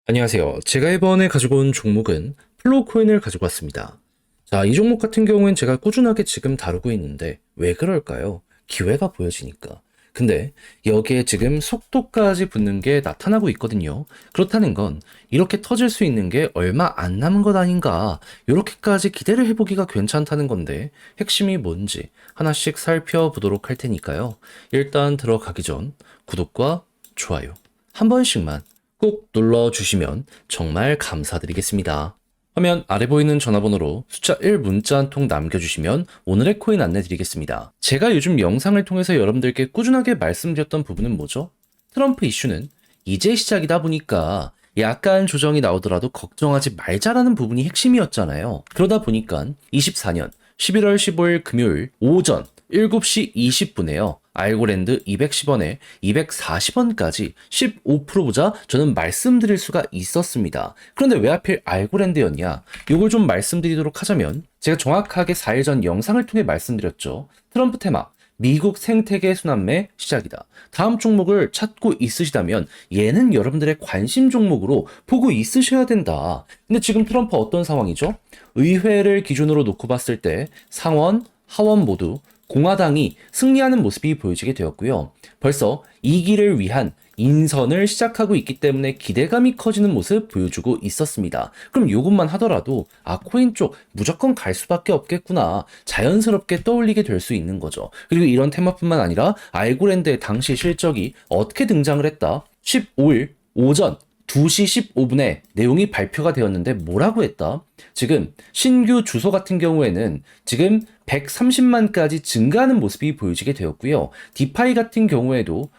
안녕하세요. 제가 이번에 가지고 온 종목은 플로우 코인을 가지고 왔습니다. 자, 이 종목 같은 경우엔 제가 꾸준하게 지금 다루고 있는데 왜 그럴까요? 기회가 보여지니까. 근데 여기에 지금 속도까지 붙는 게 나타나고 있거든요. 그렇다는 건 이렇게 터질 수 있는 게 얼마 안 남은 것 아닌가. 이렇게까지 기대를 해보기가 괜찮다는 건데 핵심이 뭔지 하나씩 살펴보도록 할 테니까요. 일단 들어가기 전 구독과 좋아요 한 번씩만 꼭 눌러주시면 정말 감사드리겠습니다. 화면 아래 보이는 전화번호로 숫자 1 문자 한 통 남겨주시면 오늘의 코인 안내드리겠습니다. 제가 요즘 영상을 통해서 여러분들께 꾸준하게 말씀드렸던 부분은 뭐죠? 트럼프 이슈는 이제 시작이다 보니까 약간 조정이 나오더라도 걱정하지 말자라는 부분이 핵심이었잖아요. 그러다 보니까 24년 11월 15일 금요일 오전 7시 20분에요. 알고랜드 210원에 240원까지 15%보자 저는 말씀드릴 수가 있었습니다. 그런데 왜 하필 알고랜드였냐? 이걸 좀 말씀드리도록 하자면 제가 정확하게 4일 전 영상을 통해 말씀드렸죠. 트럼프 테마 미국 생태계 순환매 시작이다. 다음 종목을 찾고 있으시다면 얘는 여러분들의 관심 종목으로 보고 있으셔야 된다. 근데 지금 트럼프 어떤 상황이죠? 의회를 기준으로 놓고 봤을 때 상원, 하원 모두 공화당이 승리하는 모습이 보여지게 되었고요. 벌써 2기를 위한 인선을 시작하고 있기 때문에 기대감이 커지는 모습 보여주고 있었습니다. 그럼 이것만 하더라도 코인 쪽 무조건 갈 수밖에 없겠구나. 자연스럽게 떠올리게 될 수 있는 거죠. 그리고 이런 테마뿐만 아니라 알고랜드의 당시 실적이 어떻게 등장을 했다? 15일 오전 2시 15분에 내용이 발표가 되었는데 뭐라고 했다? 지금 신규 주소 같은 경우에는 지금 130만까지 증가하는 모습이 보여지게 되었고요. 디파이 같은 경우에도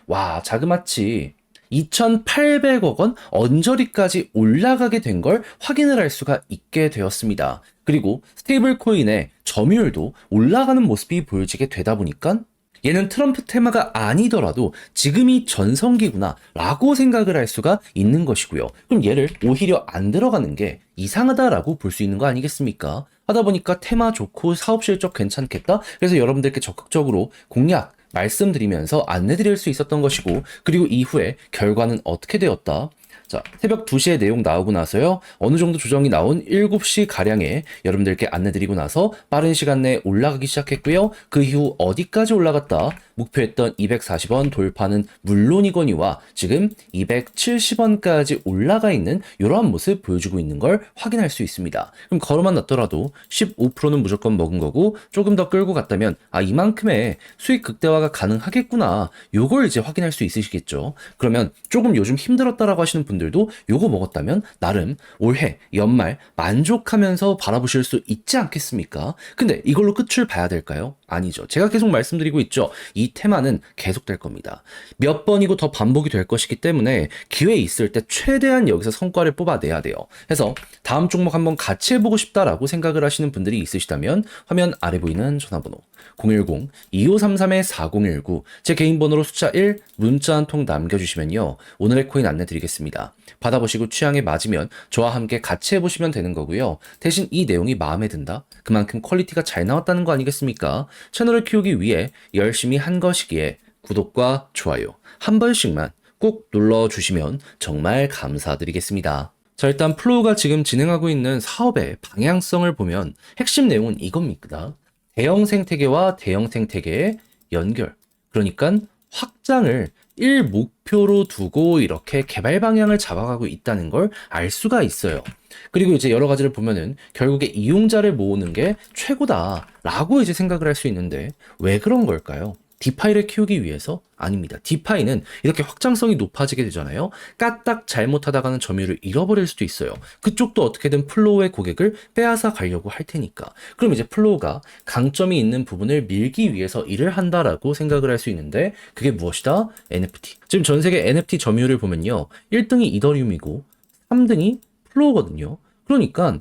자그마치 2,800억 원 언저리까지 올라가게 된 걸 확인을 할 수가 있게 되었습니다. 그리고 스테이블 코인의 점유율도 올라가는 모습이 보여지게 되다 보니까 얘는 트럼프 테마가 아니더라도 지금이 전성기구나 라고 생각을 할 수가 있는 것이고요. 그럼 얘를 오히려 안 들어가는 게 이상하다라고 볼 수 있는 거 아니겠습니까? 하다 보니까 테마 좋고 사업 실적 괜찮겠다? 그래서 여러분들께 적극적으로 공략 말씀드리면서 안내드릴 수 있었던 것이고, 그리고 이후에 결과는 어떻게 되었다? 자, 새벽 2시에 내용 나오고 나서요. 어느 정도 조정이 나온 7시 가량에 여러분들께 안내드리고 나서 빠른 시간 내에 올라가기 시작했고요. 그 이후 어디까지 올라갔다? 목표했던 240원 돌파는 물론이거니와 지금 270원까지 올라가 있는 이러한 모습 보여주고 있는 걸 확인할 수 있습니다. 그럼 걸어만 놨더라도 15%는 무조건 먹은 거고 조금 더 끌고 갔다면 이만큼의 수익 극대화가 가능하겠구나. 요걸 이제 확인할 수 있으시겠죠. 그러면 조금 요즘 힘들었다라고 하시는 분들도 요거 먹었다면 나름 올해 연말 만족하면서 바라보실 수 있지 않겠습니까? 근데 이걸로 끝을 봐야 될까요? 아니죠. 제가 계속 말씀드리고 있죠. 이 테마는 계속될 겁니다. 몇 번이고 더 반복이 될 것이기 때문에 기회 있을 때 최대한 여기서 성과를 뽑아내야 돼요. 그래서 다음 종목 한번 같이 해보고 싶다라고 생각을 하시는 분들이 있으시다면 화면 아래 보이는 전화번호 010-2533-4019 제 개인 번호로 숫자 1 문자 한 통 남겨주시면요. 오늘의 코인 안내드리겠습니다. 받아보시고 취향에 맞으면 저와 함께 같이 해보시면 되는 거고요. 대신 이 내용이 마음에 든다? 그만큼 퀄리티가 잘 나왔다는 거 아니겠습니까? 채널을 키우기 위해 열심히 한 것이기에 구독과 좋아요 한 번씩만 꼭 눌러주시면 정말 감사드리겠습니다. 자, 일단 플로우가 지금 진행하고 있는 사업의 방향성을 보면 핵심 내용은 이겁니다. 대형 생태계와 대형 생태계의 연결. 그러니까 확장을 1 목표로 두고 이렇게 개발 방향을 잡아가고 있다는 걸 알 수가 있어요. 그리고 이제 여러 가지를 보면은 결국에 이용자를 모으는 게 최고다라고 이제 생각을 할 수 있는데 왜 그런 걸까요? 디파이를 키우기 위해서? 아닙니다. 디파이는 이렇게 확장성이 높아지게 되잖아요. 까딱 잘못하다가는 점유율을 잃어버릴 수도 있어요. 그쪽도 어떻게든 플로우의 고객을 빼앗아 가려고 할 테니까. 그럼 이제 플로우가 강점이 있는 부분을 밀기 위해서 일을 한다라고 생각을 할 수 있는데 그게 무엇이다? NFT. 지금 전 세계 NFT 점유율을 보면요. 1등이 이더리움이고 3등이 플로우거든요. 그러니까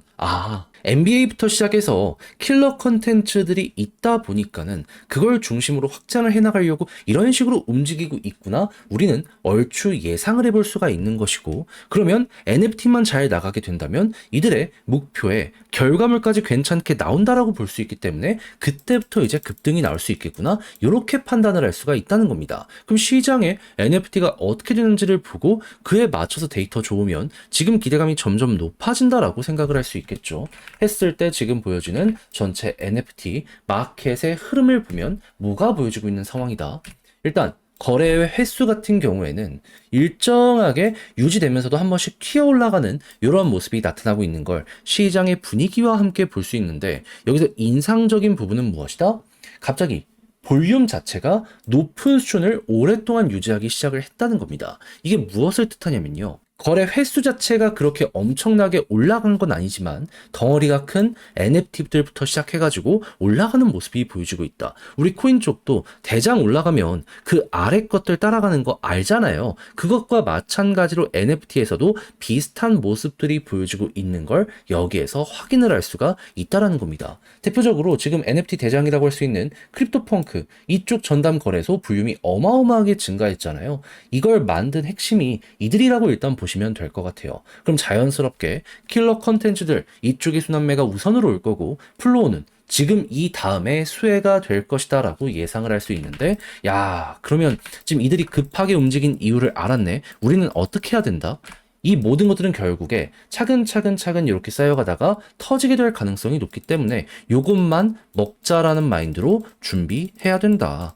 NBA부터 시작해서 킬러 컨텐츠들이 있다 보니까는 그걸 중심으로 확장을 해나가려고 이런 식으로 움직이고 있구나. 우리는 얼추 예상을 해볼 수가 있는 것이고, 그러면 NFT만 잘 나가게 된다면 이들의 목표에 결과물까지 괜찮게 나온다라고 볼 수 있기 때문에 그때부터 이제 급등이 나올 수 있겠구나. 이렇게 판단을 할 수가 있다는 겁니다. 그럼 시장에 NFT가 어떻게 되는지를 보고 그에 맞춰서 데이터 좋으면 지금 기대감이 점점 높아진다라고 생각을 할 수 있겠죠. 했을 때 지금 보여지는 전체 NFT 마켓의 흐름을 보면 뭐가 보여지고 있는 상황이다. 일단 거래의 횟수 같은 경우에는 일정하게 유지되면서도 한 번씩 튀어 올라가는 이런 모습이 나타나고 있는 걸 시장의 분위기와 함께 볼 수 있는데, 여기서 인상적인 부분은 무엇이다? 갑자기 볼륨 자체가 높은 수준을 오랫동안 유지하기 시작을 했다는 겁니다. 이게 무엇을 뜻하냐면요. 거래 횟수 자체가 그렇게 엄청나게 올라간 건 아니지만 덩어리가 큰 NFT들부터 시작해가지고 올라가는 모습이 보여지고 있다. 우리 코인 쪽도 대장 올라가면 그 아래 것들 따라가는 거 알잖아요. 그것과 마찬가지로 NFT에서도 비슷한 모습들이 보여지고 있는 걸 여기에서 확인을 할 수가 있다라는 겁니다. 대표적으로 지금 NFT 대장이라고 할 수 있는 크립토펑크 이쪽 전담 거래소 볼륨이 어마어마하게 증가했잖아요. 이걸 만든 핵심이 이들이라고 일단 보시면 될 것 같아요. 그럼 자연스럽게 킬러 컨텐츠들 이쪽의 순환매가 우선으로 올 거고, 플로우는 지금 이 다음에 수혜가 될 것이다 라고 예상을 할 수 있는데, 야, 그러면 지금 이들이 급하게 움직인 이유를 알았네. 우리는 어떻게 해야 된다? 이 모든 것들은 결국에 차근차근 이렇게 쌓여가다가 터지게 될 가능성이 높기 때문에 요것만 먹자라는 마인드로 준비해야 된다.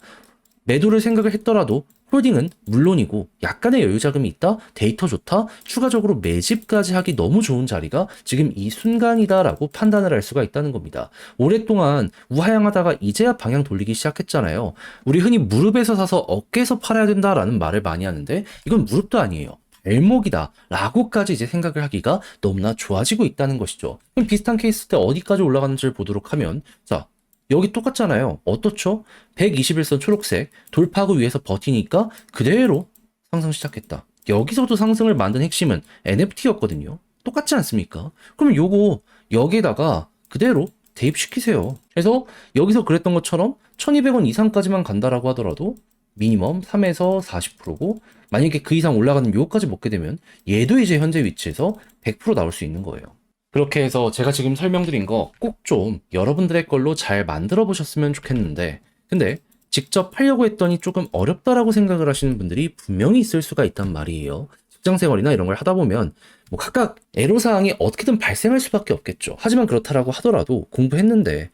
매도를 생각을 했더라도 홀딩은 물론이고 약간의 여유 자금이 있다? 데이터 좋다? 추가적으로 매집까지 하기 너무 좋은 자리가 지금 이 순간이다라고 판단을 할 수가 있다는 겁니다. 오랫동안 우하향하다가 이제야 방향 돌리기 시작했잖아요. 우리 흔히 무릎에서 사서 어깨에서 팔아야 된다라는 말을 많이 하는데 이건 무릎도 아니에요. 발목이다 라고까지 이제 생각을 하기가 너무나 좋아지고 있다는 것이죠. 그럼 비슷한 케이스 때 어디까지 올라가는지를 보도록 하면, 자, 여기 똑같잖아요. 어떻죠? 121선 초록색 돌파구 위에서 버티니까 그대로 상승 시작했다. 여기서도 상승을 만든 핵심은 NFT였거든요. 똑같지 않습니까? 그럼 요거 여기에다가 그대로 대입시키세요. 그래서 여기서 그랬던 것처럼 1200원 이상까지만 간다라고 하더라도 미니멈 3에서 40%고, 만약에 그 이상 올라가는 요거까지 먹게 되면 얘도 이제 현재 위치에서 100% 나올 수 있는 거예요. 그렇게 해서 제가 지금 설명드린 거 꼭 좀 여러분들의 걸로 잘 만들어 보셨으면 좋겠는데, 근데 직접 하려고 했더니 조금 어렵다라고 생각을 하시는 분들이 분명히 있을 수가 있단 말이에요. 직장 생활이나 이런 걸 하다 보면 뭐 각각 애로사항이 어떻게든 발생할 수밖에 없겠죠. 하지만 그렇다라고 하더라도 공부했는데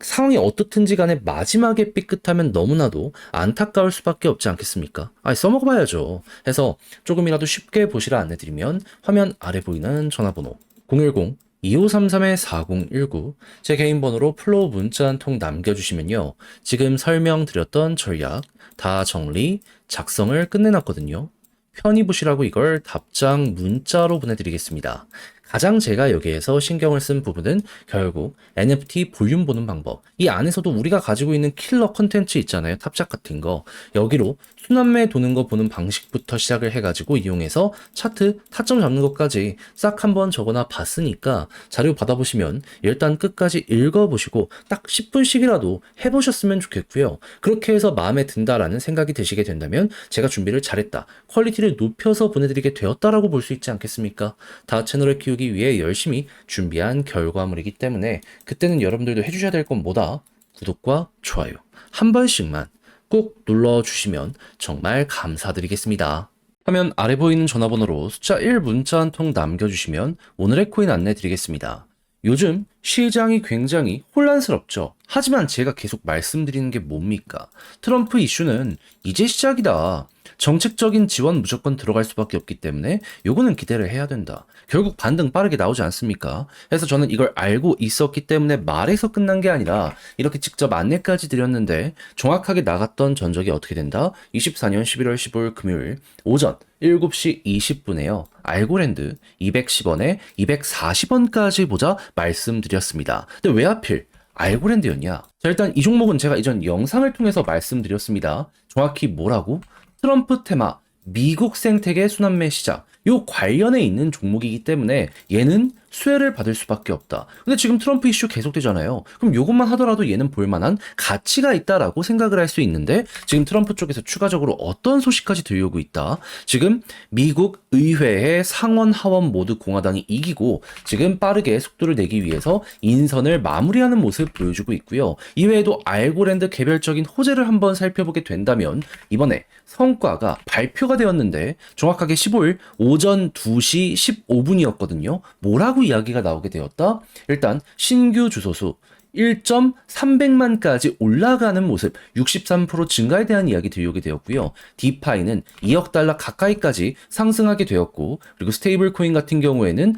상황이 어떻든지 간에 마지막에 삐끗하면 너무나도 안타까울 수밖에 없지 않겠습니까? 써먹어봐야죠. 해서 조금이라도 쉽게 보시라 안내드리면, 화면 아래 보이는 전화번호 010-2533-4019 제 개인 번호로 플로우 문자 한 통 남겨주시면요, 지금 설명드렸던 전략 다 정리, 작성을 끝내놨거든요. 편히 보시라고 이걸 답장 문자로 보내드리겠습니다. 가장 제가 여기에서 신경을 쓴 부분은 결국 NFT 볼륨 보는 방법. 이 안에서도 우리가 가지고 있는 킬러 컨텐츠 있잖아요. 탑작 같은 거. 여기로 순환매 도는 거 보는 방식부터 시작을 해가지고 이용해서 차트 타점 잡는 것까지 싹 한번 적어놔 봤으니까 자료 받아보시면 일단 끝까지 읽어보시고 딱 10분씩이라도 해보셨으면 좋겠고요. 그렇게 해서 마음에 든다라는 생각이 드시게 된다면 제가 준비를 잘했다, 퀄리티를 높여서 보내드리게 되었다라고 볼 수 있지 않겠습니까? 다 채널을 키우기 위해 열심히 준비한 결과물이기 때문에 그때는 여러분들도 해주셔야 될 건 뭐다? 구독과 좋아요 한 번씩만 꼭 눌러주시면 정말 감사드리겠습니다. 화면 아래 보이는 전화번호로 숫자 1 문자 한 통 남겨주시면 오늘의 코인 안내 드리겠습니다. 요즘 시장이 굉장히 혼란스럽죠. 하지만 제가 계속 말씀드리는 게 뭡니까? 트럼프 이슈는 이제 시작이다. 정책적인 지원 무조건 들어갈 수밖에 없기 때문에 요거는 기대를 해야 된다. 결국 반등 빠르게 나오지 않습니까? 그래서 저는 이걸 알고 있었기 때문에 말에서 끝난 게 아니라 이렇게 직접 안내까지 드렸는데 정확하게 나갔던 전적이 어떻게 된다? 24년 11월 15일 금요일 오전 7시 20분에요. 알고랜드 210원에 240원까지 보자 말씀드렸습니다. 근데 왜 하필 알고랜드였냐? 자, 일단 이 종목은 제가 이전 영상을 통해서 말씀드렸습니다. 정확히 뭐라고? 트럼프 테마, 미국 생태계 순환매 시작, 요 관련에 있는 종목이기 때문에 얘는 수혜를 받을 수밖에 없다. 근데 지금 트럼프 이슈 계속되잖아요. 그럼 이것만 하더라도 얘는 볼만한 가치가 있다라고 생각을 할 수 있는데 지금 트럼프 쪽에서 추가적으로 어떤 소식까지 들려오고 있다. 지금 미국 의회의 상원 하원 모두 공화당이 이기고 지금 빠르게 속도를 내기 위해서 인선을 마무리하는 모습 보여주고 있고요. 이외에도 알고랜드 개별적인 호재를 한번 살펴보게 된다면 이번에 성과가 발표가 되었는데 정확하게 15일 오전 2시 15분이었거든요. 뭐라고 이야기가 나오게 되었다? 일단 신규 주소수 1.300만까지 올라가는 모습 63% 증가에 대한 이야기 들려오게 되었고요. 디파이는 2억 달러 가까이까지 상승하게 되었고 그리고 스테이블 코인 같은 경우에는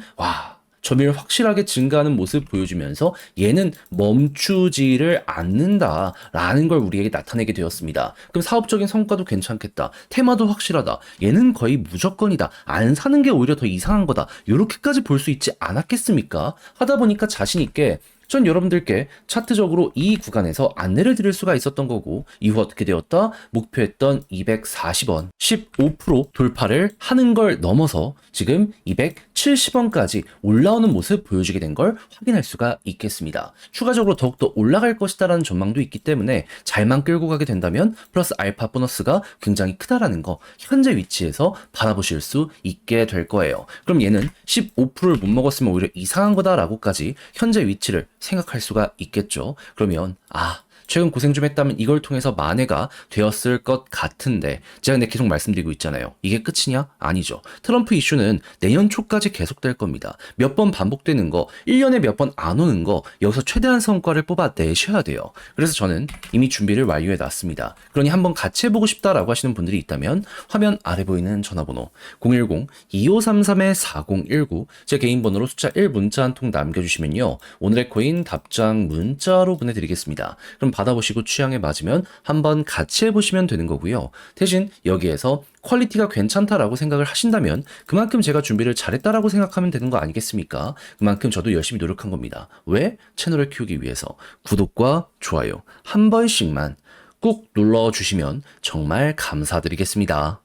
점유율 확실하게 증가하는 모습 보여주면서 얘는 멈추지를 않는다라는 걸 우리에게 나타내게 되었습니다. 그럼 사업적인 성과도 괜찮겠다. 테마도 확실하다. 얘는 거의 무조건이다. 안 사는 게 오히려 더 이상한 거다. 이렇게까지 볼 수 있지 않았겠습니까? 하다 보니까 자신 있게 전 여러분들께 차트적으로 이 구간에서 안내를 드릴 수가 있었던 거고 이후 어떻게 되었다? 목표했던 240원 15% 돌파를 하는 걸 넘어서 지금 270원까지 올라오는 모습 보여주게 된 걸 확인할 수가 있겠습니다. 추가적으로 더욱더 올라갈 것이다라는 전망도 있기 때문에 잘만 끌고 가게 된다면 플러스 알파 보너스가 굉장히 크다라는 거 현재 위치에서 바라보실 수 있게 될 거예요. 그럼 얘는 15%를 못 먹었으면 오히려 이상한 거다라고까지 현재 위치를 생각할 수가 있겠죠. 그러면 최근 고생 좀 했다면 이걸 통해서 만회가 되었을 것 같은데 제가 근데 계속 말씀드리고 있잖아요. 이게 끝이냐? 아니죠. 트럼프 이슈는 내년 초까지 계속될 겁니다. 몇 번 반복되는 거, 1년에 몇 번 안 오는 거 여기서 최대한 성과를 뽑아내셔야 돼요. 그래서 저는 이미 준비를 완료해 놨습니다. 그러니 한번 같이 해보고 싶다라고 하시는 분들이 있다면 화면 아래 보이는 전화번호 010-2533-4019 제 개인 번호로 숫자 1 문자 한 통 남겨주시면요. 오늘의 코인 답장 문자로 보내드리겠습니다. 그럼 받아보시고 취향에 맞으면 한번 같이 해보시면 되는 거고요. 대신 여기에서 퀄리티가 괜찮다라고 생각을 하신다면 그만큼 제가 준비를 잘했다라고 생각하면 되는 거 아니겠습니까? 그만큼 저도 열심히 노력한 겁니다. 왜? 채널을 키우기 위해서. 구독과 좋아요 한 번씩만 꾹 눌러주시면 정말 감사드리겠습니다.